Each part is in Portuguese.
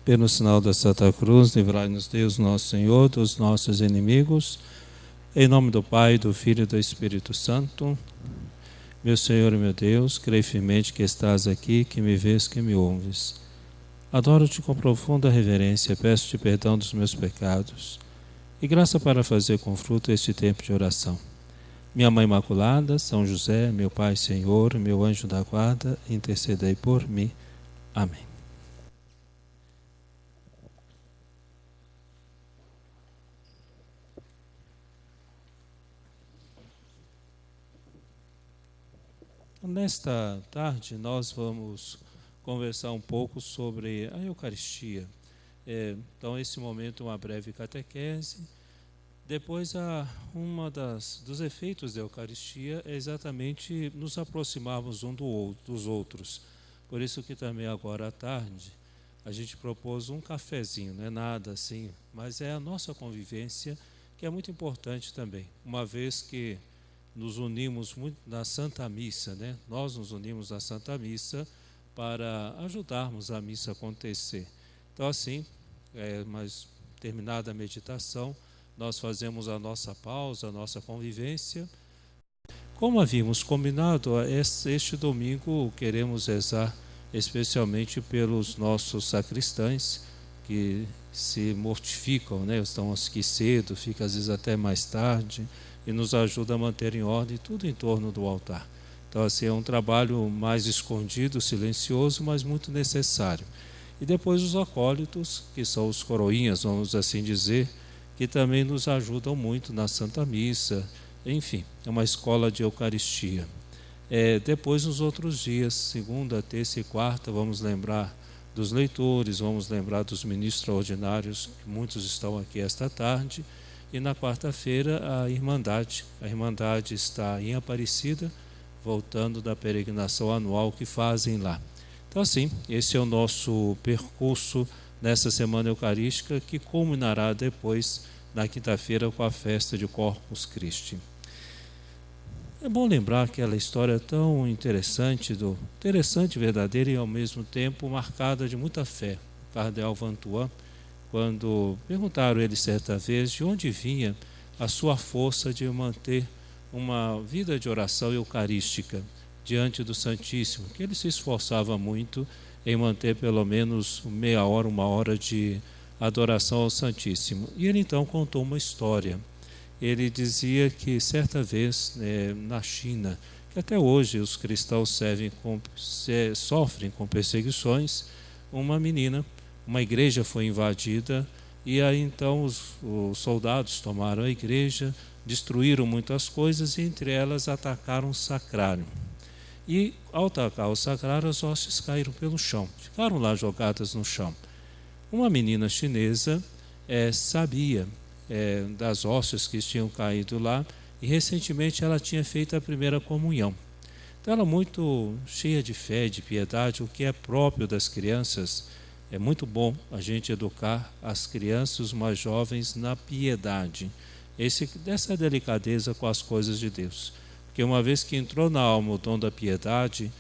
Pelo sinal da Santa Cruz, livrai-nos Deus, nosso Senhor, dos nossos inimigos. Em nome do Pai, do Filho e do Espírito Santo. Meu Senhor e meu Deus, creio firmemente que estás aqui, que me vês, que me ouves. Adoro-te com profunda reverência, peço-te perdão dos meus pecados e graça para fazer com fruto este tempo de oração. Minha Mãe Imaculada, São José, meu Pai Senhor, meu anjo da guarda, intercedei por mim. Amém. Nesta tarde nós vamos conversar um pouco sobre a Eucaristia. Então, esse momento é uma breve catequese. Depois, dos efeitos da Eucaristia é exatamente nos aproximarmos dos outros. Por isso que também agora à tarde a gente propôs um cafezinho, não é nada assim, mas é a nossa convivência que é muito importante também, uma vez que nos unimos muito na Santa Missa, né? Nós nos unimos na Santa Missa para ajudarmos a missa a acontecer. Então, assim, mas terminada a meditação, nós fazemos a nossa pausa, a nossa convivência. Como havíamos combinado, este domingo queremos rezar especialmente pelos nossos sacristães que se mortificam, né? Estão aqui cedo, ficam às vezes até mais tarde, e nos ajuda a manter em ordem tudo em torno do altar. Então, assim, é um trabalho mais escondido, silencioso, mas muito necessário. E depois os acólitos, que são os coroinhas, vamos assim dizer, que também nos ajudam muito na Santa Missa. Enfim, é uma escola de Eucaristia. Depois, nos outros dias, segunda, terça e quarta, vamos lembrar dos leitores, vamos lembrar dos ministros ordinários, que muitos estão aqui esta tarde. E na quarta-feira, a Irmandade. A Irmandade está em Aparecida, voltando da peregrinação anual que fazem lá. Então, assim, esse é o nosso percurso nessa Semana Eucarística, que culminará depois, na quinta-feira, com a festa de Corpus Christi. É bom lembrar aquela história tão interessante, verdadeira e ao mesmo tempo marcada de muita fé. O cardeal Vantuan, quando perguntaram ele certa vez de onde vinha a sua força de manter uma vida de oração eucarística diante do Santíssimo, que ele se esforçava muito em manter pelo menos meia hora, uma hora de adoração ao Santíssimo. E ele então contou uma história. Ele dizia que certa vez na China, que até hoje os cristãos sofrem com perseguições, uma igreja foi invadida e aí então os soldados tomaram a igreja, destruíram muitas coisas e entre elas atacaram o sacrário. E ao atacar o sacrário, as hóstias caíram pelo chão, ficaram lá jogadas no chão. Uma menina chinesa sabia das hóstias que tinham caído lá e recentemente ela tinha feito a primeira comunhão. Então ela muito cheia de fé, de piedade, o que é próprio das crianças. É muito bom a gente educar as crianças, os mais jovens, na piedade, dessa delicadeza com as coisas de Deus. Porque uma vez que entrou na alma o dom da piedade,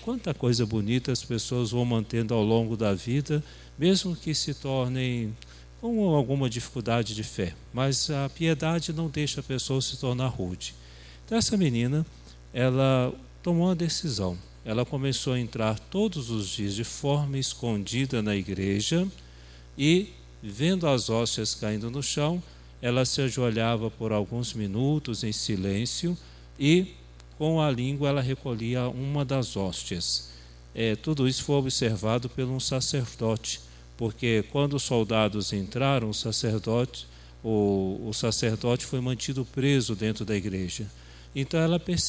quanta coisa bonita as pessoas vão mantendo ao longo da vida, mesmo que se tornem com alguma dificuldade de fé. Mas a piedade não deixa a pessoa se tornar rude. Então essa menina, ela tomou uma decisão. Ela começou a entrar todos os dias de forma escondida na igreja e, vendo as hóstias caindo no chão, ela se ajoelhava por alguns minutos em silêncio e, com a língua, ela recolhia uma das hóstias. Tudo isso foi observado por um sacerdote, porque quando os soldados entraram, o sacerdote foi mantido preso dentro da igreja. Então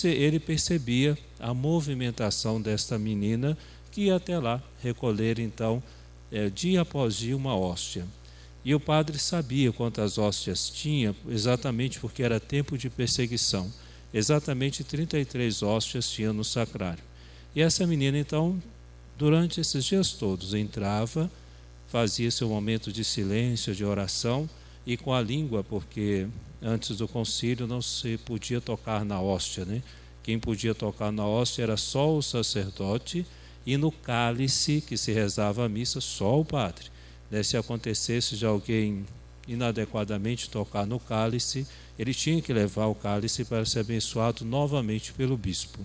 ele percebia a movimentação desta menina que ia até lá recolher então dia após dia uma hóstia. E o padre sabia quantas hóstias tinha, exatamente porque era tempo de perseguição. Exatamente 33 hóstias tinha no sacrário. E essa menina então, durante esses dias todos, entrava, fazia seu momento de silêncio, de oração, e com a língua, porque antes do concílio não se podia tocar na hóstia, né? Quem podia tocar na hóstia era só o sacerdote, e no cálice que se rezava a missa, só o padre. né, se acontecesse de alguém inadequadamente tocar no cálice, ele tinha que levar o cálice para ser abençoado novamente pelo bispo.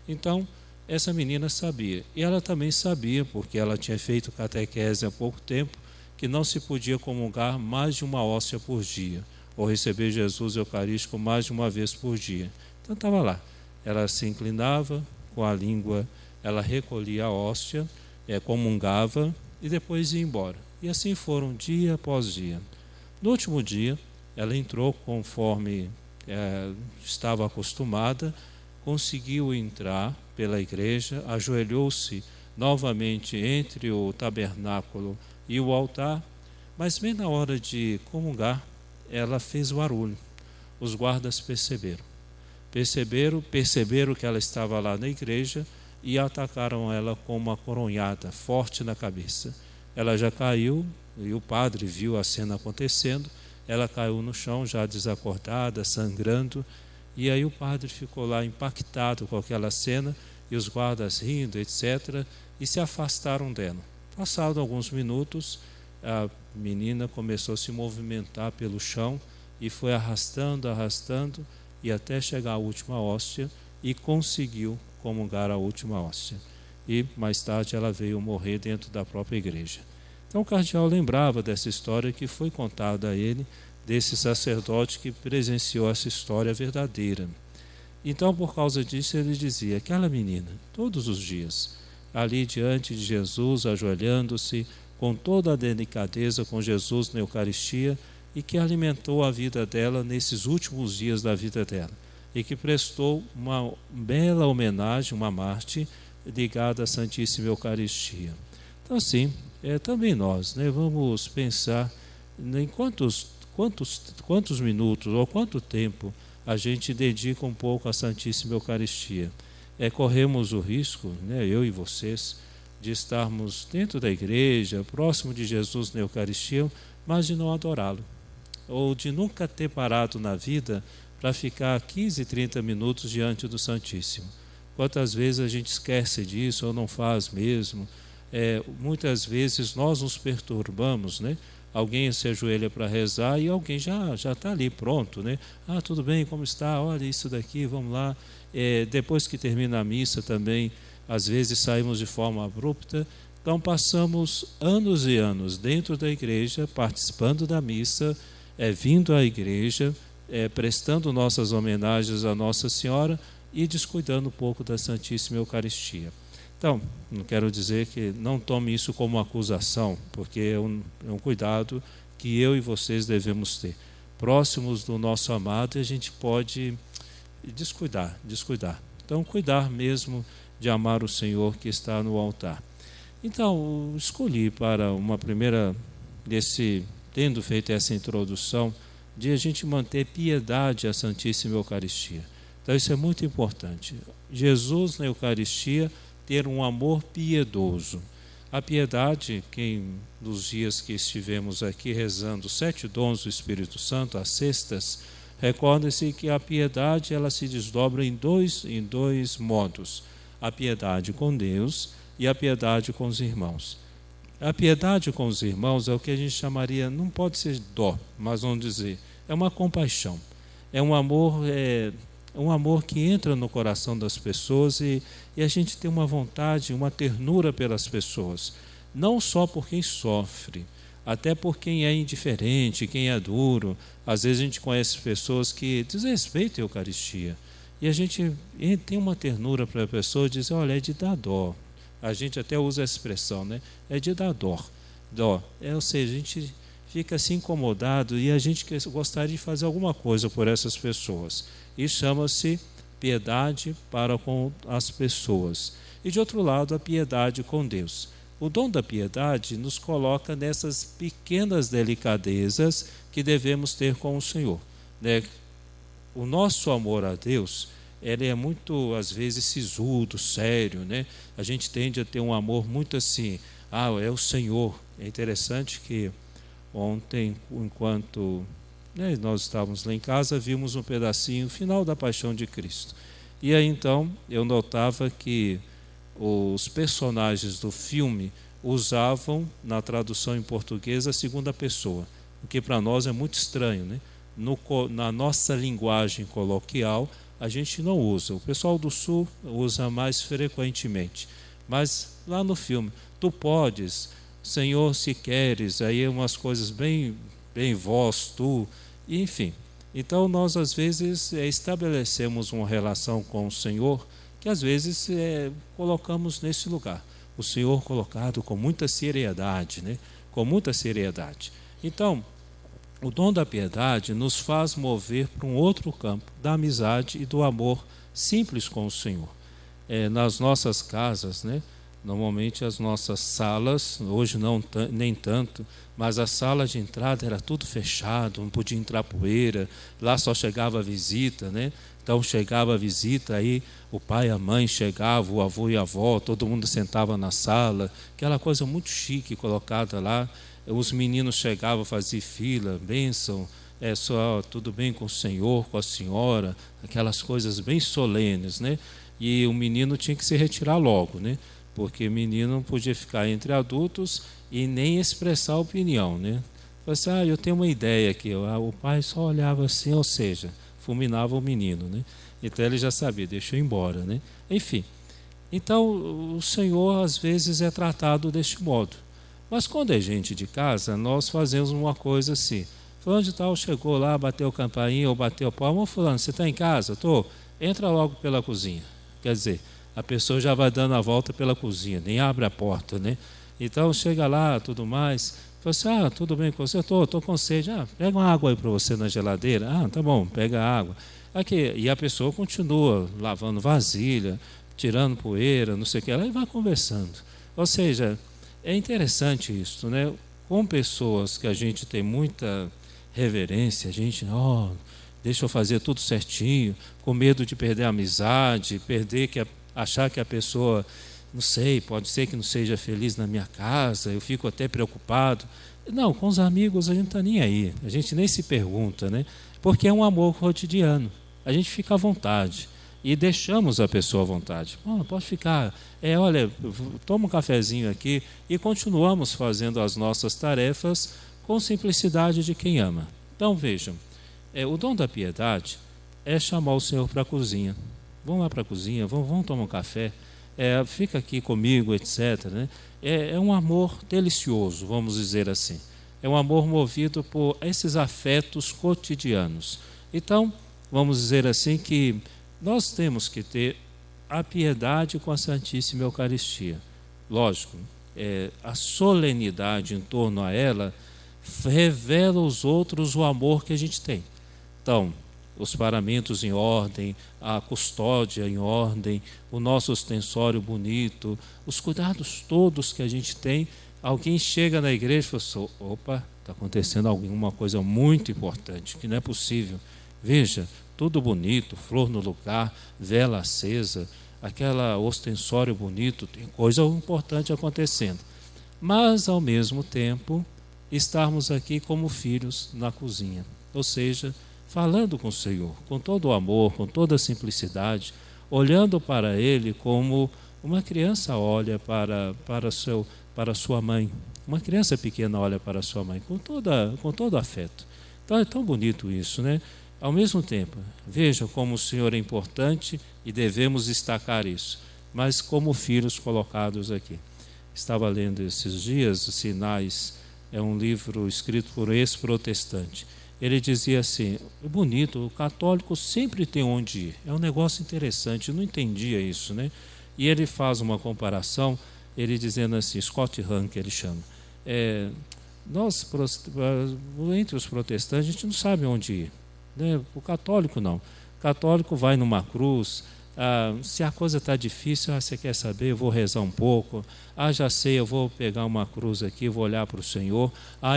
Então, essa menina sabia. E ela também sabia, porque ela tinha feito catequese há pouco tempo, que não se podia comungar mais de uma hóstia por dia, ou receber Jesus Eucarístico mais de uma vez por dia. Então estava lá. Ela se inclinava, com a língua, ela recolhia a hóstia, comungava e depois ia embora. E assim foram dia após dia. No último dia, ela entrou conforme estava acostumada, conseguiu entrar pela igreja, ajoelhou-se novamente entre o tabernáculo e o altar, mas bem na hora de comungar, ela fez barulho. Os guardas perceberam que ela estava lá na igreja e atacaram ela com uma coronhada forte na cabeça. Ela já caiu e o padre viu a cena acontecendo. Ela caiu no chão já desacordada, sangrando, e aí o padre ficou lá impactado com aquela cena e os guardas rindo, etc., e se afastaram dela. Passados alguns minutos, a menina começou a se movimentar pelo chão e foi arrastando e até chegar à última hóstia e conseguiu comungar a última hóstia. E mais tarde ela veio morrer dentro da própria igreja. Então o cardeal lembrava dessa história que foi contada a ele, desse sacerdote que presenciou essa história verdadeira. Então, por causa disso, ele dizia: aquela menina, todos os dias, ali diante de Jesus, ajoelhando-se, com toda a delicadeza com Jesus na Eucaristia, e que alimentou a vida dela nesses últimos dias da vida dela, e que prestou uma bela homenagem, uma Marte, ligada à Santíssima Eucaristia. Então, assim, também nós, né, vamos pensar em quantos minutos ou quanto tempo a gente dedica um pouco à Santíssima Eucaristia. Corremos o risco, né, eu e vocês, de estarmos dentro da igreja, próximo de Jesus na Eucaristia, mas de não adorá-lo, ou de nunca ter parado na vida para ficar 15, 30 minutos diante do Santíssimo. Quantas vezes a gente esquece disso ou não faz mesmo? Muitas vezes nós nos perturbamos, né? Alguém se ajoelha para rezar e alguém já está ali pronto, né? Ah, tudo bem, como está? Olha isso daqui, vamos lá. Depois que termina a missa também, às vezes saímos de forma abrupta. Então passamos anos e anos dentro da igreja, participando da missa, vindo à igreja, prestando nossas homenagens à Nossa Senhora e descuidando um pouco da Santíssima Eucaristia. Então, não quero dizer que não tome isso como acusação, porque é um cuidado que eu e vocês devemos ter. Próximos do nosso amado, a gente pode descuidar. Então, cuidar mesmo de amar o Senhor que está no altar. Então, escolhi para uma primeira, tendo feito essa introdução, de a gente manter piedade à Santíssima Eucaristia. Então, isso é muito importante. Jesus na Eucaristia ter um amor piedoso. A piedade, nos dias que estivemos aqui rezando 7 dons do Espírito Santo, às sextas, recordem-se que a piedade ela se desdobra em dois modos: a piedade com Deus e a piedade com os irmãos. A piedade com os irmãos é o que a gente chamaria, não pode ser dó, mas vamos dizer, é uma compaixão, é um amor que entra no coração das pessoas e a gente tem uma vontade, uma ternura pelas pessoas, não só por quem sofre, até por quem é indiferente, quem é duro. Às vezes a gente conhece pessoas que desrespeitam a Eucaristia e a gente tem uma ternura para a pessoa e diz: olha, é de dar dó. A gente até usa essa expressão, né? É de dar dó. Ou seja, a gente fica assim incomodado e a gente gostaria de fazer alguma coisa por essas pessoas. Isso chama-se piedade para com as pessoas. E de outro lado, a piedade com Deus. O dom da piedade nos coloca nessas pequenas delicadezas que devemos ter com o Senhor, né? O nosso amor a Deus, ele é muito, às vezes, sisudo, sério, né? A gente tende a ter um amor muito assim: é o Senhor. É interessante que ontem, enquanto nós estávamos lá em casa, vimos um pedacinho final da Paixão de Cristo. E aí então eu notava que os personagens do filme usavam na tradução em português a segunda pessoa, o que para nós é muito estranho, né? Na nossa linguagem coloquial, a gente não usa. O pessoal do Sul usa mais frequentemente. Mas lá no filme, tu podes, Senhor, se queres, aí umas coisas bem vós, tu, enfim. Então nós às vezes estabelecemos uma relação com o Senhor que às vezes colocamos nesse lugar. O Senhor colocado com muita seriedade, né? Com muita seriedade. Então, o dom da piedade nos faz mover para um outro campo, da amizade e do amor simples com o Senhor. Nas nossas casas, né? Normalmente as nossas salas, hoje não nem tanto, mas a sala de entrada era tudo fechado, não podia entrar poeira, lá só chegava a visita, né? Então chegava a visita, aí o pai e a mãe chegavam, o avô e a avó, todo mundo sentava na sala, aquela coisa muito chique colocada lá. Os meninos chegavam a fazer fila, bênção, só tudo bem com o senhor, com a senhora, aquelas coisas bem solenes, né? E o menino tinha que se retirar logo, né? Porque o menino não podia ficar entre adultos e nem expressar opinião, né? Você, eu tenho uma ideia aqui, o pai só olhava assim, ou seja, fulminava o menino, né? Então ele já sabia, deixou embora, né? Enfim, então o Senhor às vezes é tratado deste modo. Mas quando é gente de casa, nós fazemos uma coisa assim. Fulano de tal chegou lá, bateu campainha ou bateu palma. Ô fulano, você está em casa? Estou. Entra logo pela cozinha. Quer dizer, a pessoa já vai dando a volta pela cozinha, nem abre a porta, né? Então chega lá, tudo mais. Fala assim, tudo bem com você? Estou com sede. Pega uma água aí para você na geladeira. Tá bom, pega a água. Aqui, e a pessoa continua lavando vasilha, tirando poeira, não sei o que, ela vai conversando. Ou seja, é interessante isso, né? Com pessoas que a gente tem muita reverência, a gente, deixa eu fazer tudo certinho, com medo de perder a amizade, achar que a pessoa, não sei, pode ser que não seja feliz na minha casa, eu fico até preocupado. Não, com os amigos a gente não está nem aí, a gente nem se pergunta, né? Porque é um amor cotidiano, a gente fica à vontade. E deixamos a pessoa à vontade. Pode ficar, olha, toma um cafezinho aqui e continuamos fazendo as nossas tarefas com simplicidade de quem ama. Então vejam, o dom da piedade é chamar o Senhor para a cozinha. Vamos lá para a cozinha, vamos tomar um café, fica aqui comigo, etc. Né? É um amor delicioso, vamos dizer assim. É um amor movido por esses afetos cotidianos. Então, vamos dizer assim que nós temos que ter a piedade com a Santíssima Eucaristia. Lógico, a solenidade em torno a ela revela aos outros o amor que a gente tem. Então, os paramentos em ordem, a custódia em ordem, o nosso ostensório bonito, os cuidados todos que a gente tem. Alguém chega na igreja e fala assim, opa, está acontecendo alguma coisa muito importante, que não é possível. Veja, tudo bonito, flor no lugar, vela acesa, aquela ostensório bonito, tem coisa importante acontecendo. Mas, ao mesmo tempo, estarmos aqui como filhos na cozinha, ou seja, falando com o Senhor, com todo o amor, com toda a simplicidade, olhando para Ele como uma criança olha para sua mãe, uma criança pequena olha para sua mãe, com todo afeto. Então é tão bonito isso, né? Ao mesmo tempo, veja como o Senhor é importante e devemos destacar isso, mas como filhos colocados aqui. Estava lendo esses dias, Sinais, é um livro escrito por ex-protestante. Ele dizia assim, bonito, o católico sempre tem onde ir. É um negócio interessante, eu não entendia isso, né? E ele faz uma comparação, ele dizendo assim, Scott Hahn, que ele chama, nós, entre os protestantes, a gente não sabe onde ir. Né? O católico não. O católico vai numa cruz, se a coisa está difícil, você quer saber, eu vou rezar um pouco, já sei, eu vou pegar uma cruz aqui, vou olhar para o Senhor,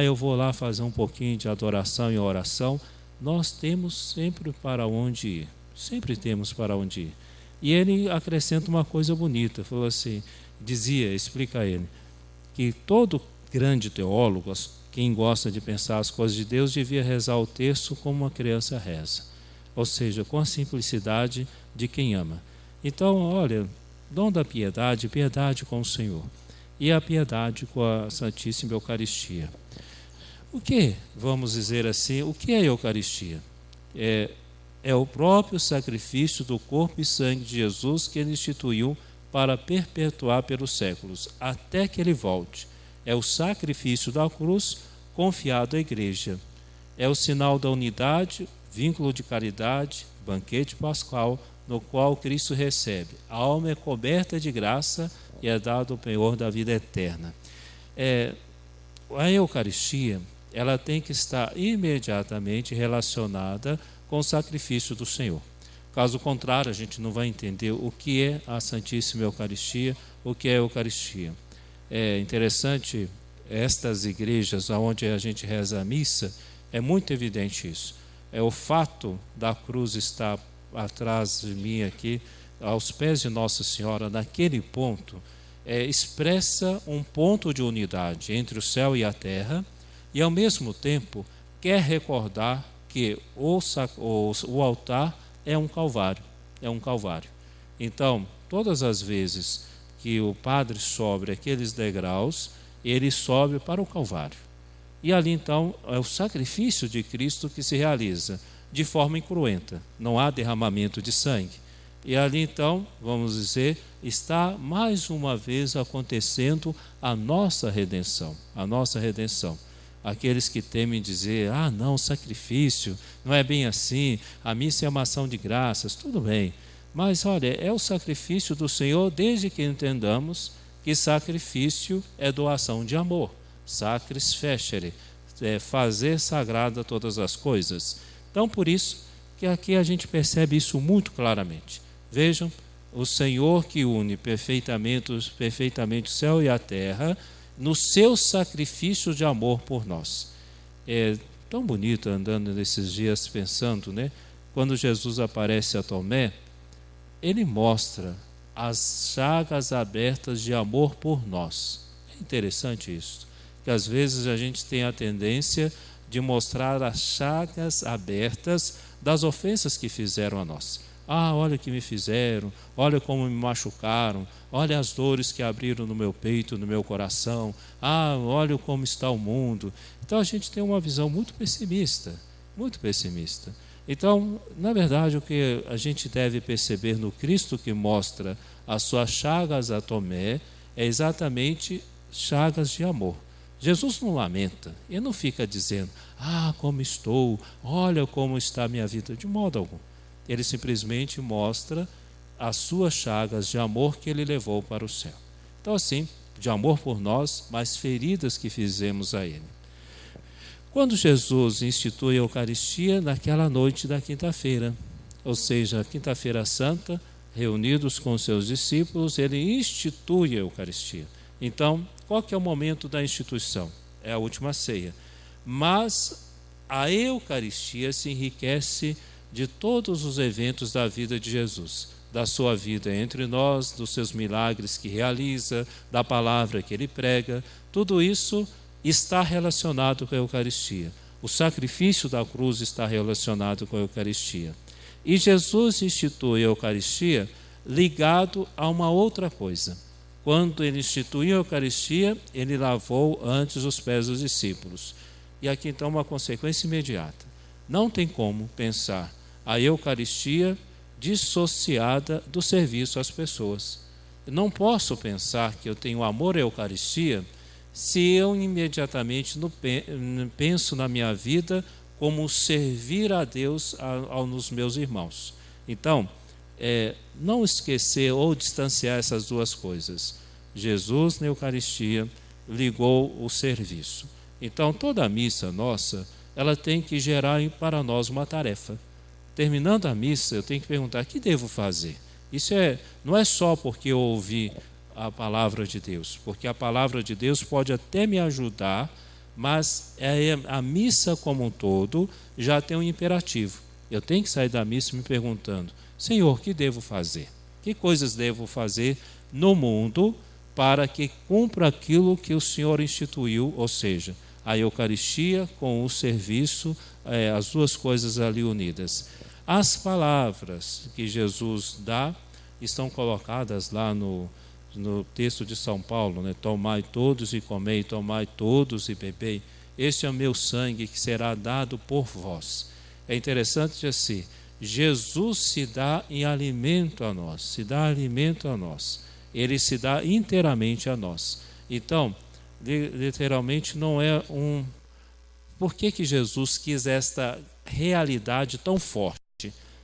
eu vou lá fazer um pouquinho de adoração e oração. Nós temos sempre para onde ir, sempre temos para onde ir. E ele acrescenta uma coisa bonita, falou assim, explica ele, que todo grande teólogo, quem gosta de pensar as coisas de Deus, devia rezar o terço como uma criança reza, ou seja, com a simplicidade de quem ama. Então, olha, dom da piedade, piedade com o Senhor. e a piedade com a Santíssima Eucaristia. O que, vamos dizer assim, o que é a Eucaristia? É o próprio sacrifício do corpo e sangue de Jesus que ele instituiu para perpetuar pelos séculos, até que ele volte. É o sacrifício da cruz confiado à Igreja. É o sinal da unidade, vínculo de caridade, banquete pascal, no qual Cristo recebe. A alma é coberta de graça e é dado o penhor da vida eterna. A Eucaristia, ela tem que estar imediatamente relacionada com o sacrifício do Senhor. Caso contrário, a gente não vai entender o que é a Santíssima Eucaristia, o que é a Eucaristia. É interessante, estas igrejas onde a gente reza a missa, é muito evidente isso. É o fato da cruz estar atrás de mim aqui, aos pés de Nossa Senhora, naquele ponto, expressa um ponto de unidade entre o céu e a terra, e ao mesmo tempo quer recordar que o altar é um calvário, Então, todas as vezes que o padre sobe aqueles degraus, ele sobe para o calvário. E ali então é o sacrifício de Cristo que se realiza de forma incruenta, não há derramamento de sangue. E ali então, vamos dizer, está mais uma vez acontecendo a nossa redenção, Aqueles que temem dizer, não, sacrifício, não é bem assim, a missa é uma ação de graças, tudo bem. Mas olha, é o sacrifício do Senhor desde que entendamos que sacrifício é doação de amor, sacris fecere, é fazer sagrada todas as coisas. Então, por isso que aqui a gente percebe isso muito claramente. Vejam, o Senhor que une perfeitamente o céu e a terra, no seu sacrifício de amor por nós. É tão bonito andando nesses dias pensando, né? Quando Jesus aparece a Tomé, ele mostra as chagas abertas de amor por nós. É interessante isso, que às vezes a gente tem a tendência de mostrar as chagas abertas das ofensas que fizeram a nós. Olha o que me fizeram, olha como me machucaram, olha as dores que abriram no meu peito, no meu coração, olha como está o mundo. Então a gente tem uma visão muito pessimista. Então, na verdade, o que a gente deve perceber no Cristo que mostra as suas chagas a Tomé é exatamente chagas de amor. Jesus não lamenta, ele não fica dizendo, como estou, olha como está a minha vida, de modo algum. Ele simplesmente mostra as suas chagas de amor que ele levou para o céu. Então, assim, de amor por nós, mas feridas que fizemos a ele. Quando Jesus institui a Eucaristia, naquela noite da quinta-feira, ou seja, quinta-feira santa, reunidos com seus discípulos, ele institui a Eucaristia. Então, qual que é o momento da instituição? É a última ceia. Mas a Eucaristia se enriquece de todos os eventos da vida de Jesus, da sua vida entre nós, dos seus milagres que realiza, da palavra que ele prega, tudo isso está relacionado com a Eucaristia. O sacrifício da cruz está relacionado com a Eucaristia. E Jesus institui a Eucaristia ligado a uma outra coisa. Quando ele instituiu a Eucaristia, ele lavou antes os pés dos discípulos. E aqui então uma consequência imediata. Não tem como pensar a Eucaristia dissociada do serviço às pessoas. Eu não posso pensar que eu tenho amor à Eucaristia se eu imediatamente penso na minha vida como servir a Deus aos meus irmãos. Então, não esquecer ou distanciar essas duas coisas. Jesus, na Eucaristia, ligou o serviço. Então, toda a missa nossa, ela tem que gerar para nós uma tarefa. Terminando a missa, eu tenho que perguntar, o que devo fazer? Isso não é só porque eu ouvi a palavra de Deus, porque a palavra de Deus pode até me ajudar, mas a missa como um todo já tem um imperativo. Eu tenho que sair da missa me perguntando, Senhor, o que devo fazer? Que coisas devo fazer no mundo para que cumpra aquilo que o Senhor instituiu, ou seja, a Eucaristia com o serviço, as duas coisas ali unidas. As palavras que Jesus dá estão colocadas lá no texto de São Paulo, né? Tomai todos e comei, tomai todos e bebei. Este é o meu sangue que será dado por vós. É interessante assim, Jesus se dá em alimento a nós, se dá alimento a nós. Ele se dá inteiramente a nós. Então, literalmente não é um... Por que Jesus quis esta realidade tão forte?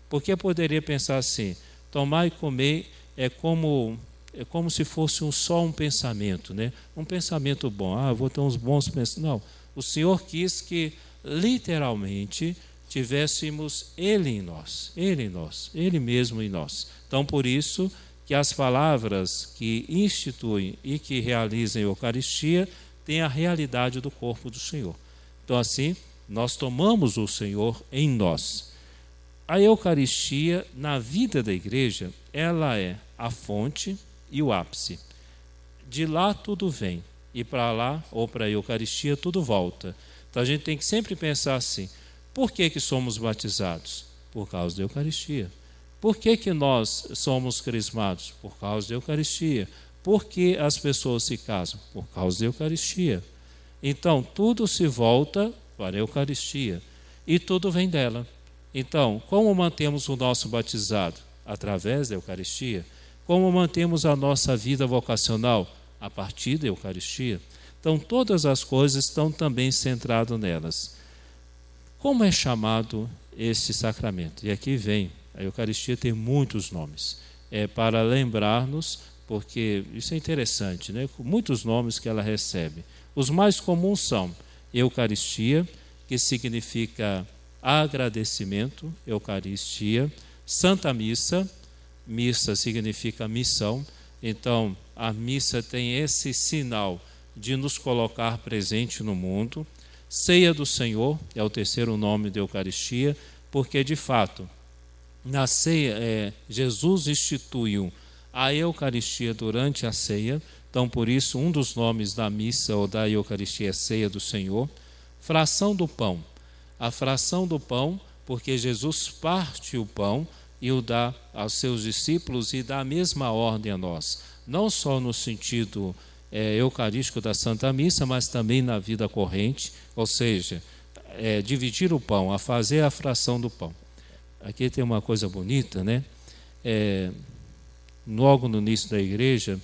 Porque poderia pensar assim, tomar e comer é como se fosse só um pensamento, né? Um pensamento bom, vou ter uns bons pensamentos. Não, o Senhor quis que literalmente tivéssemos Ele em nós, Ele mesmo em nós. Então, por isso que as palavras que instituem e que realizam a Eucaristia têm a realidade do corpo do Senhor. Então, assim, nós tomamos o Senhor em nós. A Eucaristia, na vida da igreja, ela é a fonte e o ápice. De lá tudo vem, e para lá, ou para a Eucaristia, tudo volta. Então a gente tem que sempre pensar assim, por que somos batizados? Por causa da Eucaristia. Por que nós somos crismados? Por causa da Eucaristia. Por que as pessoas se casam? Por causa da Eucaristia. Então, tudo se volta para a Eucaristia, e tudo vem dela. Então, como mantemos o nosso batizado? Através da Eucaristia. Como mantemos a nossa vida vocacional? A partir da Eucaristia. Então, todas as coisas estão também centradas nelas. Como é chamado esse sacramento? E aqui vem, a Eucaristia tem muitos nomes. É para lembrar-nos, porque isso é interessante, né? Muitos nomes que ela recebe. Os mais comuns são Eucaristia, que significa agradecimento, Eucaristia, Santa Missa, missa significa missão, então a missa tem esse sinal de nos colocar presente no mundo. Ceia do Senhor é o terceiro nome da Eucaristia, porque de fato, na ceia, Jesus instituiu a Eucaristia durante a ceia, então por isso um dos nomes da missa ou da Eucaristia é ceia do Senhor. Fração do pão. A fração do pão, porque Jesus parte o pão e o dá aos seus discípulos e dá a mesma ordem a nós. Não só no sentido eucarístico da Santa Missa, mas também na vida corrente, ou seja, dividir o pão, a fazer a fração do pão. Aqui tem uma coisa bonita, né? Logo no início da igreja,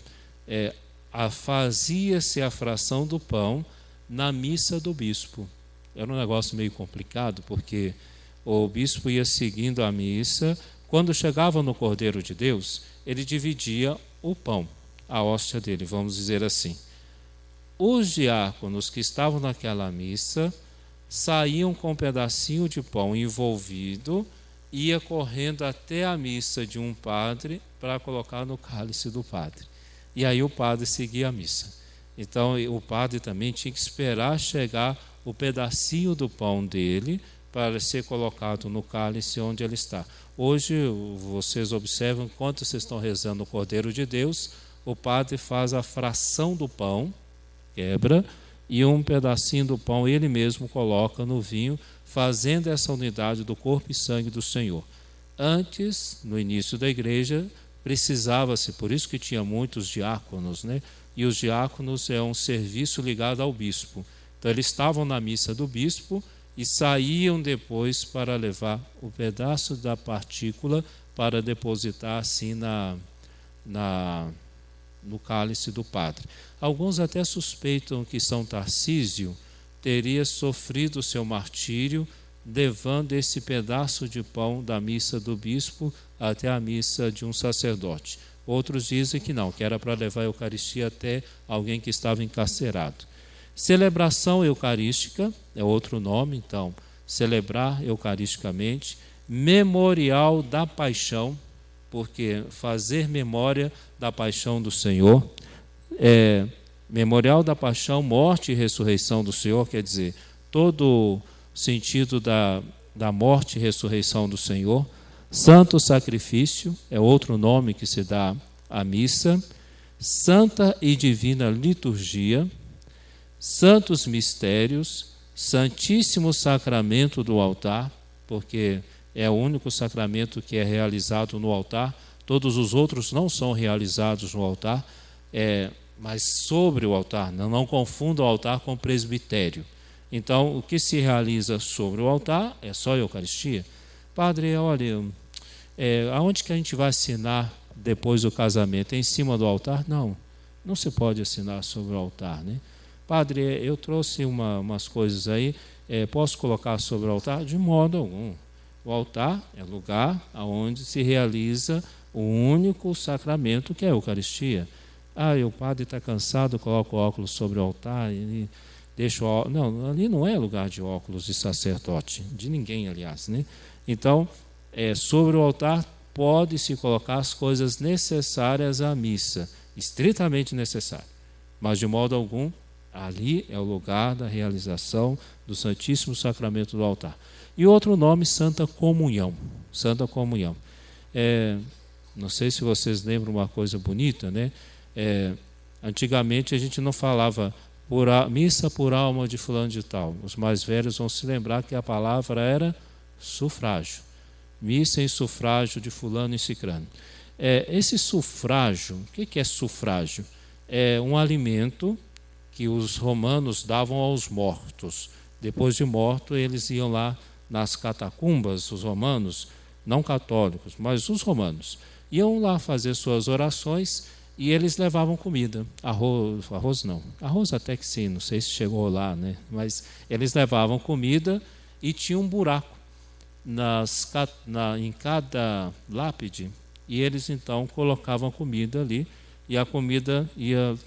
fazia-se a fração do pão na missa do bispo. Era um negócio meio complicado, porque o bispo ia seguindo a missa. Quando chegava no Cordeiro de Deus, ele dividia o pão, a hóstia dele, vamos dizer assim. Os diáconos que estavam naquela missa saíam com um pedacinho de pão envolvido, ia correndo até a missa de um padre para colocar no cálice do padre. E aí o padre seguia a missa. Então o padre também tinha que esperar chegar o pedacinho do pão dele para ser colocado no cálice onde ele está. Hoje, vocês observam, enquanto vocês estão rezando o Cordeiro de Deus, o padre faz a fração do pão, quebra, e um pedacinho do pão ele mesmo coloca no vinho, fazendo essa unidade do corpo e sangue do Senhor. Antes, no início da igreja, precisava-se, por isso que tinha muitos diáconos, né? E os diáconos é um serviço ligado ao bispo. Então eles estavam na missa do bispo e saíam depois para levar o pedaço da partícula para depositar assim no cálice do padre. Alguns até suspeitam que São Tarcísio teria sofrido seu martírio levando esse pedaço de pão da missa do bispo até a missa de um sacerdote. Outros dizem que não, que era para levar a Eucaristia até alguém que estava encarcerado. Celebração eucarística é outro nome, então, celebrar eucaristicamente. Memorial da paixão, porque fazer memória da paixão do Senhor, memorial da paixão, morte e ressurreição do Senhor, quer dizer, todo o sentido da morte e ressurreição do Senhor. Santo sacrifício é outro nome que se dá à missa. Santa e divina liturgia. Santos mistérios, Santíssimo Sacramento do altar, porque é o único sacramento que é realizado no altar, todos os outros não são realizados no altar. mas sobre o altar. Não confunda o altar com o presbitério. Então, o que se realiza sobre o altar é só a Eucaristia. Padre, olha, aonde que a gente vai assinar depois do casamento? É em cima do altar? Não se pode assinar sobre o altar, né? Padre, eu trouxe umas coisas aí, posso colocar sobre o altar? De modo algum. O altar é lugar onde se realiza o único sacramento que é a Eucaristia. O padre está cansado, coloca o óculos sobre o altar e deixa o óculos. Não, ali não é lugar de óculos de sacerdote, de ninguém, aliás, né? Então, sobre o altar pode-se colocar as coisas necessárias à missa, estritamente necessárias, mas de modo algum, ali é o lugar da realização do Santíssimo Sacramento do altar. E outro nome, Santa Comunhão. Santa Comunhão. Não sei se vocês lembram uma coisa bonita, né? Antigamente a gente não falava missa por alma de fulano de tal. Os mais velhos vão se lembrar que a palavra era sufrágio. Missa em sufrágio de fulano e cicrano. Esse sufrágio, o que é sufrágio? É um alimento que os romanos davam aos mortos. Depois de morto, eles iam lá nas catacumbas, os romanos, não católicos, mas os romanos, iam lá fazer suas orações e eles levavam comida. Arroz não. Arroz até que sim, não sei se chegou lá, né? Mas eles levavam comida e tinha um buraco em cada lápide, e eles então colocavam comida ali, e a comida ia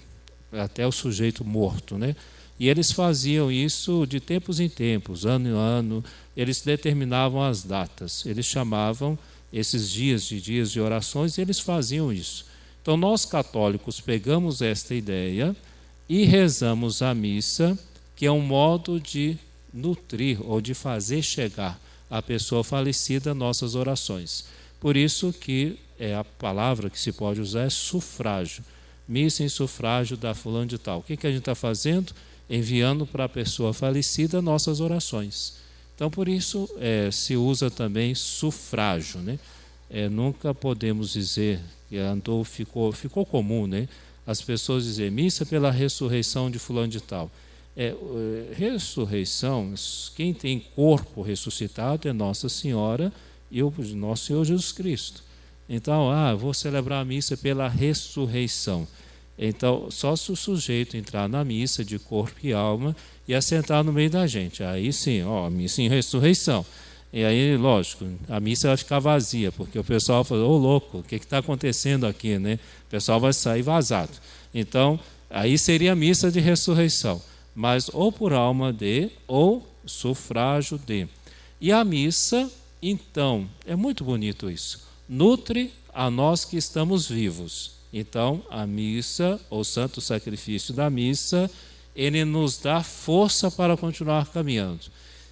até o sujeito morto, né? E eles faziam isso de tempos em tempos, ano em ano, eles determinavam as datas, eles chamavam esses dias de orações, e eles faziam isso. Então nós católicos pegamos esta ideia e rezamos a missa, que é um modo de nutrir ou de fazer chegar à pessoa falecida nossas orações. Por isso que a palavra que se pode usar é sufrágio. Missa em sufrágio da fulano de tal. O que a gente está fazendo? Enviando para a pessoa falecida nossas orações. Então, por isso, se usa também sufrágio, né? Nunca podemos dizer que ficou comum, né? As pessoas dizem missa pela ressurreição de fulano de tal. Ressurreição, quem tem corpo ressuscitado é Nossa Senhora e o nosso Senhor Jesus Cristo. Então, vou celebrar a missa pela ressurreição. Então, só se o sujeito entrar na missa de corpo e alma e assentar no meio da gente. Aí sim, missa em ressurreição. E aí, lógico, a missa vai ficar vazia, porque o pessoal fala, louco, o que está acontecendo aqui, né? O pessoal vai sair vazado. Então, aí seria a missa de ressurreição, mas ou por alma de, ou sufrágio de. E a missa, então, é muito bonito isso, nutre a nós que estamos vivos. Então, a missa, ou santo sacrifício da missa, ele nos dá força para continuar caminhando.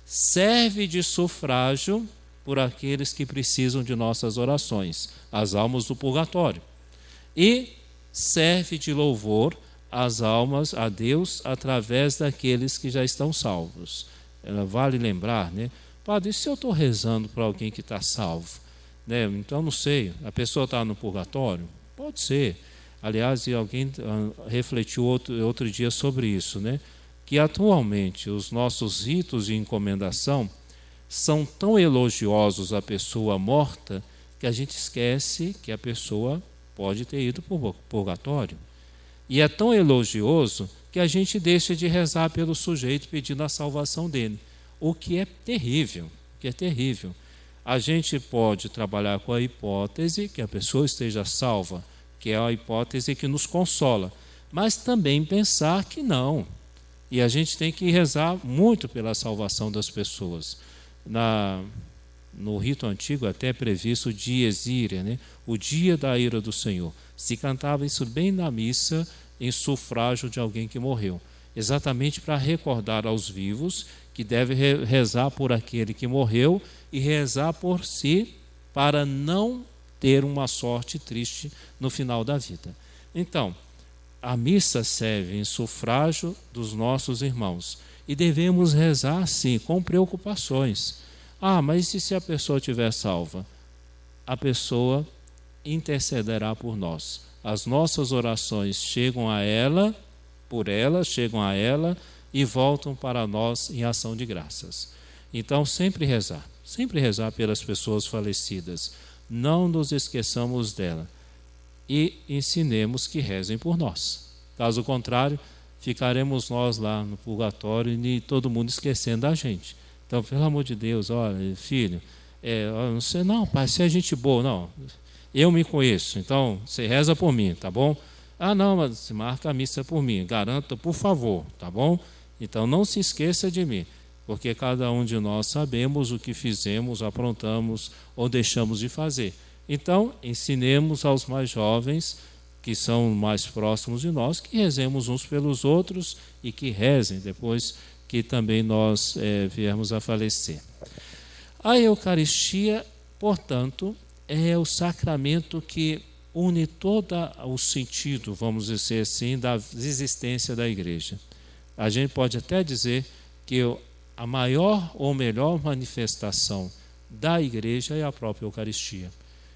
Serve de sufrágio por aqueles que precisam de nossas orações, as almas do purgatório. E serve de louvor às almas, a Deus, através daqueles que já estão salvos. Vale lembrar, né? Padre, e se eu estou rezando para alguém que está salvo? Né? Então, não sei, a pessoa está no purgatório? Pode ser. Aliás, alguém refletiu outro dia sobre isso, né? Que atualmente os nossos ritos de encomendação são tão elogiosos à pessoa morta que a gente esquece que a pessoa pode ter ido para o purgatório. E é tão elogioso que a gente deixa de rezar pelo sujeito pedindo a salvação dele, o que é terrível, A gente pode trabalhar com a hipótese que a pessoa esteja salva, que é a hipótese que nos consola, mas também pensar que não. E a gente tem que rezar muito pela salvação das pessoas. No rito antigo até é previsto o dies irae, né? O dia da ira do Senhor. Se cantava isso bem na missa, em sufrágio de alguém que morreu. Exatamente para recordar aos vivos que deve rezar por aquele que morreu e rezar por si para não ter uma sorte triste no final da vida. Então, a missa serve em sufrágio dos nossos irmãos. E devemos rezar, sim, com preocupações. Mas e se a pessoa estiver salva? A pessoa intercederá por nós. As nossas orações chegam a ela, por ela, chegam a ela e voltam para nós em ação de graças. Então, sempre rezar pelas pessoas falecidas. Não nos esqueçamos dela e ensinemos que rezem por nós. Caso contrário, ficaremos nós lá no purgatório e todo mundo esquecendo da gente. Então, pelo amor de Deus, olha, filho, não sei, não, pai, você é gente boa, não. Eu me conheço, então você reza por mim, tá bom? Ah, não, mas você marca a missa por mim, garanta, por favor, tá bom? Então não se esqueça de mim, porque cada um de nós sabemos o que fizemos, aprontamos ou deixamos de fazer. Então, ensinemos aos mais jovens, que são mais próximos de nós, que rezemos uns pelos outros e que rezem depois que também nós viermos a falecer. A Eucaristia, portanto, é o sacramento que une todo o sentido, vamos dizer assim, da existência da igreja. A gente pode até dizer que a maior ou melhor manifestação da igreja é a própria Eucaristia.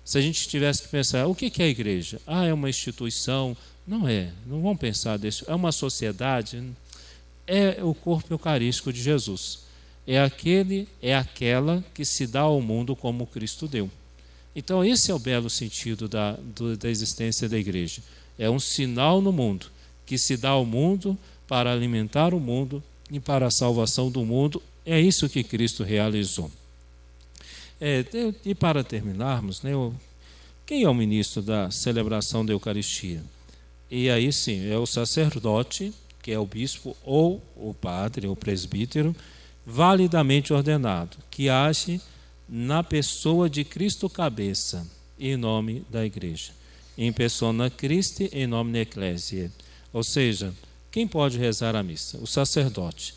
Se a gente tivesse que pensar, o que é a igreja? É uma instituição? Não é, não vamos pensar disso. É uma sociedade? É o corpo eucarístico de Jesus. É aquela que se dá ao mundo como Cristo deu. Então, esse é o belo sentido da existência da igreja. É um sinal no mundo, que se dá ao mundo para alimentar o mundo e para a salvação do mundo. É isso que Cristo realizou. E para terminarmos, quem é o ministro da celebração da Eucaristia? E aí sim, é o sacerdote, que é o bispo ou o padre, ou presbítero, validamente ordenado, que age na pessoa de Cristo cabeça, em nome da igreja. In persona Christi, em nomine ecclesiae. Ou seja, quem pode rezar a missa? O sacerdote.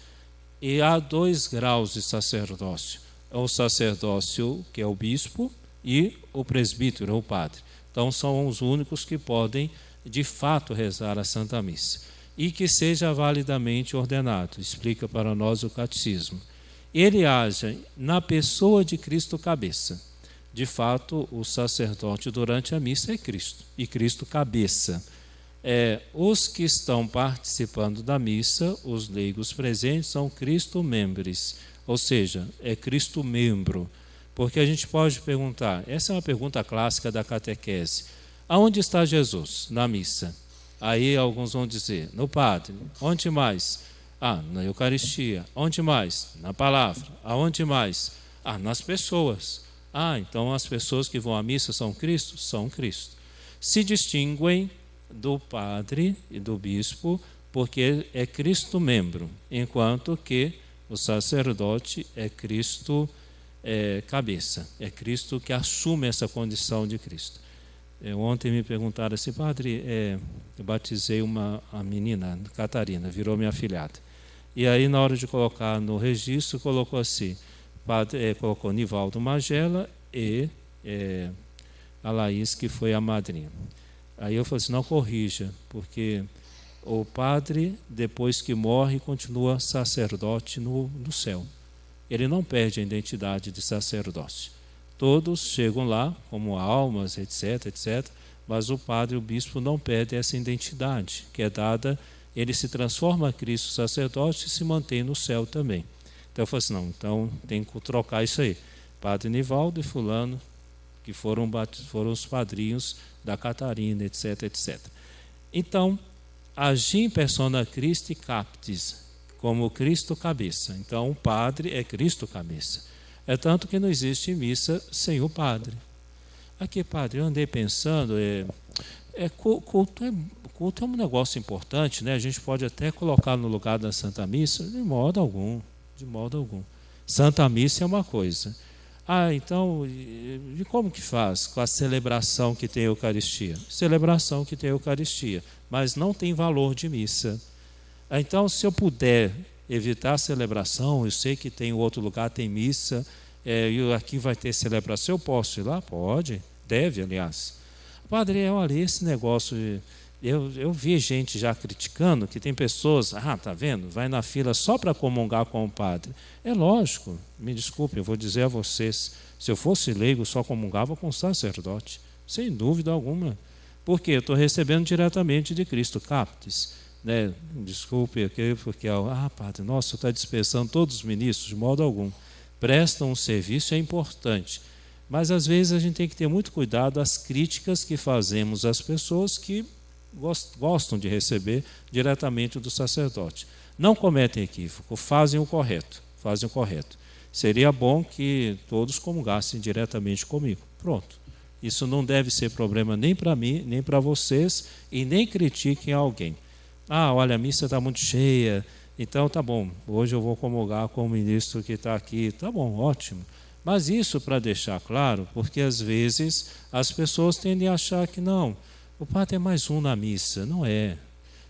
E há 2 graus de sacerdócio. É o sacerdócio, que é o bispo, e o presbítero, o padre. Então, são os únicos que podem, de fato, rezar a Santa Missa. E que seja validamente ordenado, explica para nós o catecismo. Ele age na pessoa de Cristo cabeça. De fato, o sacerdote durante a missa é Cristo, e Cristo cabeça. Os que estão participando da missa, os leigos presentes, são Cristo membres, ou seja, é Cristo membro. Porque a gente pode perguntar, essa é uma pergunta clássica da catequese, aonde está Jesus na missa? Aí alguns vão dizer, no padre. Onde mais? Na Eucaristia. Onde mais? Na palavra. Aonde mais? Nas pessoas. Então as pessoas que vão à missa são Cristo? São Cristo. Se distinguem do padre e do bispo, porque é Cristo membro, enquanto que o sacerdote é Cristo cabeça. É Cristo que assume essa condição de Cristo. Ontem me perguntaram assim, padre, eu batizei a menina, Catarina, virou minha afilhada. E aí, na hora de colocar no registro, colocou assim, colocou Nivaldo Magela e a Laís, que foi a madrinha. Aí eu falei assim, não corrija, porque o padre, depois que morre, continua sacerdote no céu. Ele não perde a identidade de sacerdócio. Todos chegam lá como almas, etc, etc, mas o padre e o bispo não perdem essa identidade, que é dada, ele se transforma a Cristo sacerdote e se mantém no céu também. Então eu falei assim, então tem que trocar isso aí. Padre Nivaldo e fulano, que foram os padrinhos da Catarina, etc, etc. Então, agir em persona Christi captis, como Cristo cabeça. Então, o padre é Cristo cabeça. É tanto que não existe missa sem o padre. Aqui, padre, eu andei pensando, culto é um negócio importante, né? A gente pode até colocar no lugar da Santa Missa, de modo algum. Santa Missa é uma coisa. Então, e como que faz com a celebração que tem a Eucaristia? Celebração que tem a Eucaristia, mas não tem valor de missa. Então, se eu puder evitar a celebração, eu sei que tem outro lugar, tem missa, e aqui vai ter celebração, eu posso ir lá? Pode, deve, aliás. Padre, olha, esse negócio, eu vi gente já criticando, que tem pessoas, tá vendo, vai na fila só para comungar com o padre. É lógico, me desculpe, eu vou dizer a vocês, se eu fosse leigo, só comungava com o sacerdote, sem dúvida alguma. Por quê? Eu estou recebendo diretamente de Cristo, captes. Né? Desculpe aqui, porque, padre, nossa, está dispensando todos os ministros, de modo algum. Prestam um serviço, é importante. Mas, às vezes, a gente tem que ter muito cuidado às críticas que fazemos às pessoas que gostam de receber diretamente do sacerdote. Não cometem equívoco, fazem o correto. Seria bom que todos comungassem diretamente comigo. Pronto. Isso não deve ser problema nem para mim, nem para vocês, e nem critiquem alguém. Olha, a missa está muito cheia, então tá bom, hoje eu vou comungar com o ministro que está aqui. Tá bom, ótimo. Mas isso para deixar claro, porque às vezes as pessoas tendem a achar que não, o padre é mais um na missa. Não é.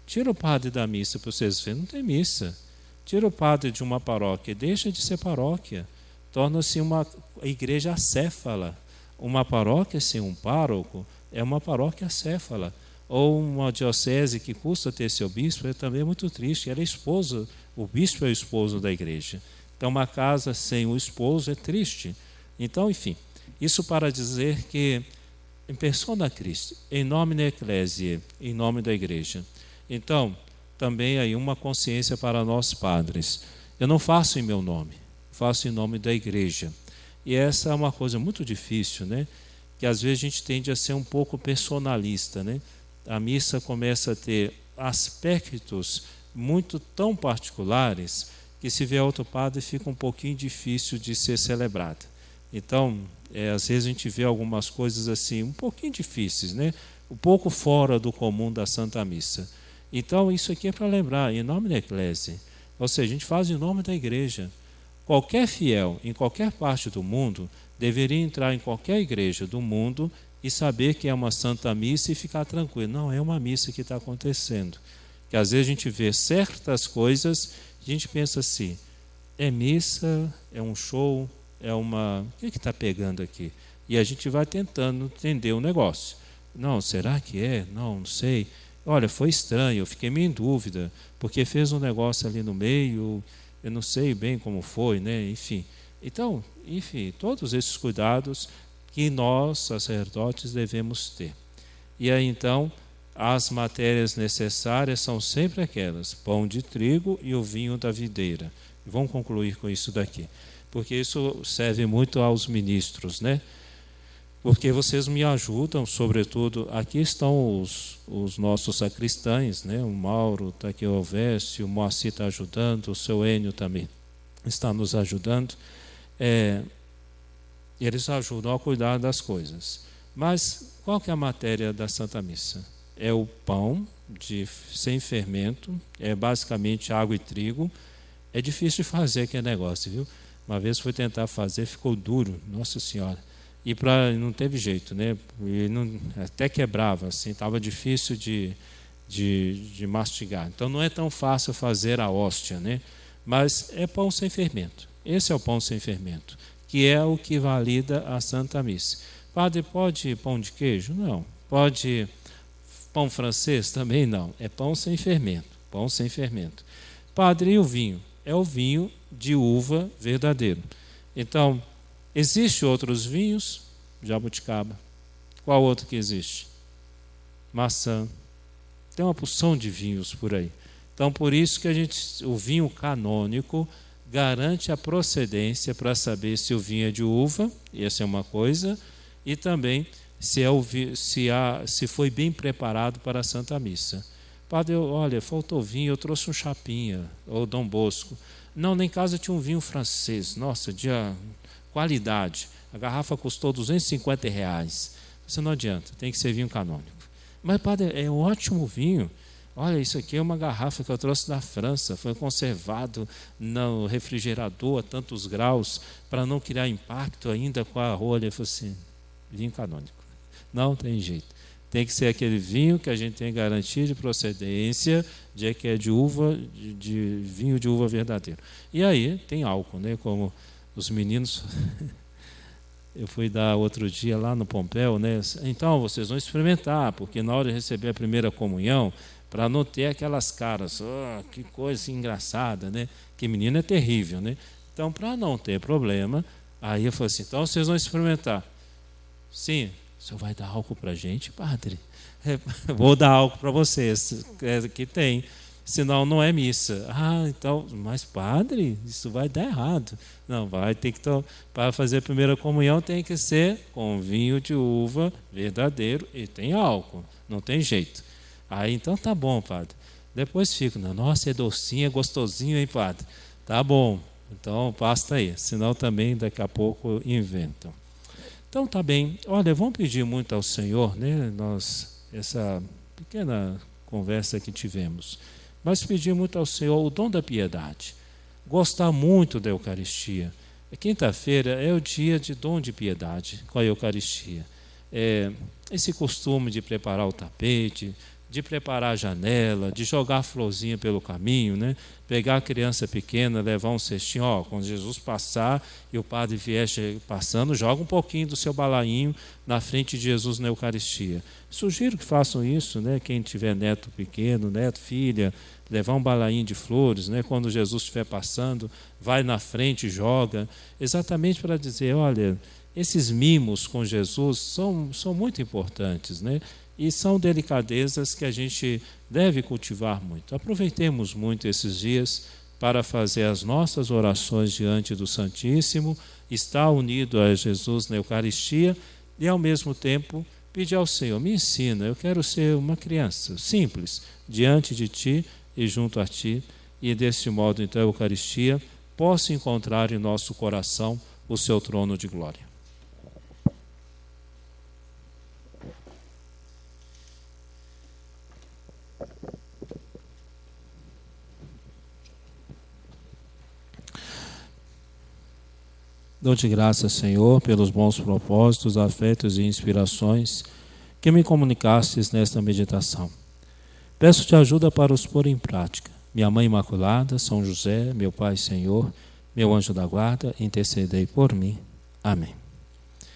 Tira o padre da missa para vocês verem, não tem missa. Tira o padre de uma paróquia, deixa de ser paróquia. Torna-se uma igreja acéfala. Uma paróquia sem um pároco é uma paróquia acéfala. Ou uma diocese que custa ter seu bispo é também muito triste. Ela é esposa, o bispo é o esposo da igreja. Então, uma casa sem o esposo é triste. Então, enfim, isso para dizer que, em persona Christi, em nome da Ecclesia, em nome da igreja. Então, também aí uma consciência para nós padres. Eu não faço em meu nome, faço em nome da igreja. E essa é uma coisa muito difícil, né? Que às vezes a gente tende a ser um pouco personalista, né? A missa começa a ter aspectos muito tão particulares que se vê outro padre fica um pouquinho difícil de ser celebrada. Então, às vezes a gente vê algumas coisas assim, um pouquinho difíceis, né? Um pouco fora do comum da Santa Missa. Então, isso aqui é para lembrar, em nome da Eclésia. Ou seja, a gente faz em nome da igreja. Qualquer fiel, em qualquer parte do mundo, deveria entrar em qualquer igreja do mundo e saber que é uma Santa Missa e ficar tranquilo. Não, é uma missa que está acontecendo. Que às vezes a gente vê certas coisas, a gente pensa assim, é missa, é um show, é uma... O que está pegando aqui? E a gente vai tentando entender o negócio. Não, será que é? Não sei. Olha, foi estranho, eu fiquei meio em dúvida, porque fez um negócio ali no meio, eu não sei bem como foi, né? Enfim. Então, todos esses cuidados que nós, sacerdotes, devemos ter. E aí, então, as matérias necessárias são sempre aquelas, pão de trigo e o vinho da videira. Vamos concluir com isso daqui, porque isso serve muito aos ministros, né? Porque vocês me ajudam, sobretudo, aqui estão os nossos sacristães, né? O Mauro está aqui, o Elvésio, o Moacir está ajudando, o seu Enio também está nos ajudando. Eles ajudam a cuidar das coisas. Mas qual que é a matéria da Santa Missa? É o pão sem fermento, é basicamente água e trigo. É difícil de fazer aquele negócio, viu? Uma vez fui tentar fazer, ficou duro, Nossa Senhora. E não teve jeito, né? Até quebrava, assim, estava difícil de mastigar. Então não é tão fácil fazer a hóstia, né? Mas é pão sem fermento. Esse é o pão sem fermento, que é o que valida a Santa Missa. Padre, pode pão de queijo? Não. Pode pão francês? Também não. É pão sem fermento. Pão sem fermento. Padre, e o vinho? É o vinho de uva verdadeiro. Então, existem outros vinhos? Jabuticaba. Qual outro que existe? Maçã. Tem uma porção de vinhos por aí. Então, por isso que o vinho canônico garante a procedência para saber se o vinho é de uva, essa é uma coisa, e também se foi bem preparado para a Santa Missa. Padre, olha, faltou vinho, eu trouxe um chapinha, ou Dom Bosco. Não, nem em casa tinha um vinho francês, nossa, de qualidade. A garrafa custou R$250. Isso não adianta, tem que ser vinho canônico. Mas, padre, é um ótimo vinho. Olha, isso aqui é uma garrafa que eu trouxe da França, foi conservado no refrigerador a tantos graus, para não criar impacto ainda com a rolha. Eu falei assim, vinho canônico. Não tem jeito. Tem que ser aquele vinho que a gente tem garantia de procedência, de que é de uva, de vinho de uva verdadeiro. E aí tem álcool, né? Como os meninos... Eu fui dar outro dia lá no Pompéu, né? Então, vocês vão experimentar, porque na hora de receber a primeira comunhão, para não ter aquelas caras, que coisa engraçada, né? Que menino é terrível, né? Então, para não ter problema, aí eu falei assim, então vocês vão experimentar. Sim, o senhor vai dar álcool para a gente, padre? vou dar algo para vocês, que tem, senão não é missa. Ah, então, mas padre, isso vai dar errado. Não, vai ter que, para fazer a primeira comunhão tem que ser com vinho de uva verdadeiro e tem álcool, não tem jeito. Aí então tá bom, padre. Depois fico, nossa, é docinho, é gostosinho, hein, padre? Tá bom, então basta aí, senão também daqui a pouco inventam. Então tá bem, olha, vamos pedir muito ao Senhor, né? Essa pequena conversa que tivemos, mas pedir muito ao Senhor o dom da piedade, gostar muito da Eucaristia. Quinta-feira é o dia de dom de piedade com a Eucaristia. Esse costume de preparar o tapete, de preparar a janela, de jogar florzinha pelo caminho, né? Pegar a criança pequena, levar um cestinho, quando Jesus passar e o padre vier passando, joga um pouquinho do seu balainho na frente de Jesus na Eucaristia. Sugiro que façam isso, né? Quem tiver neto pequeno, neto, filha, levar um balainho de flores, né? Quando Jesus estiver passando, vai na frente e joga, exatamente para dizer, olha, esses mimos com Jesus são muito importantes, né? E são delicadezas que a gente deve cultivar muito. Aproveitemos muito esses dias para fazer as nossas orações diante do Santíssimo, estar unido a Jesus na Eucaristia e, ao mesmo tempo, pedir ao Senhor, me ensina, eu quero ser uma criança simples, diante de Ti e junto a Ti, e desse modo, então, a Eucaristia possa encontrar em nosso coração o Seu trono de glória. Dou-te graças, Senhor, pelos bons propósitos, afetos e inspirações que me comunicastes nesta meditação. Peço-te ajuda para os pôr em prática. Minha Mãe Imaculada, São José, meu Pai Senhor, meu anjo da guarda, intercedei por mim. Amém.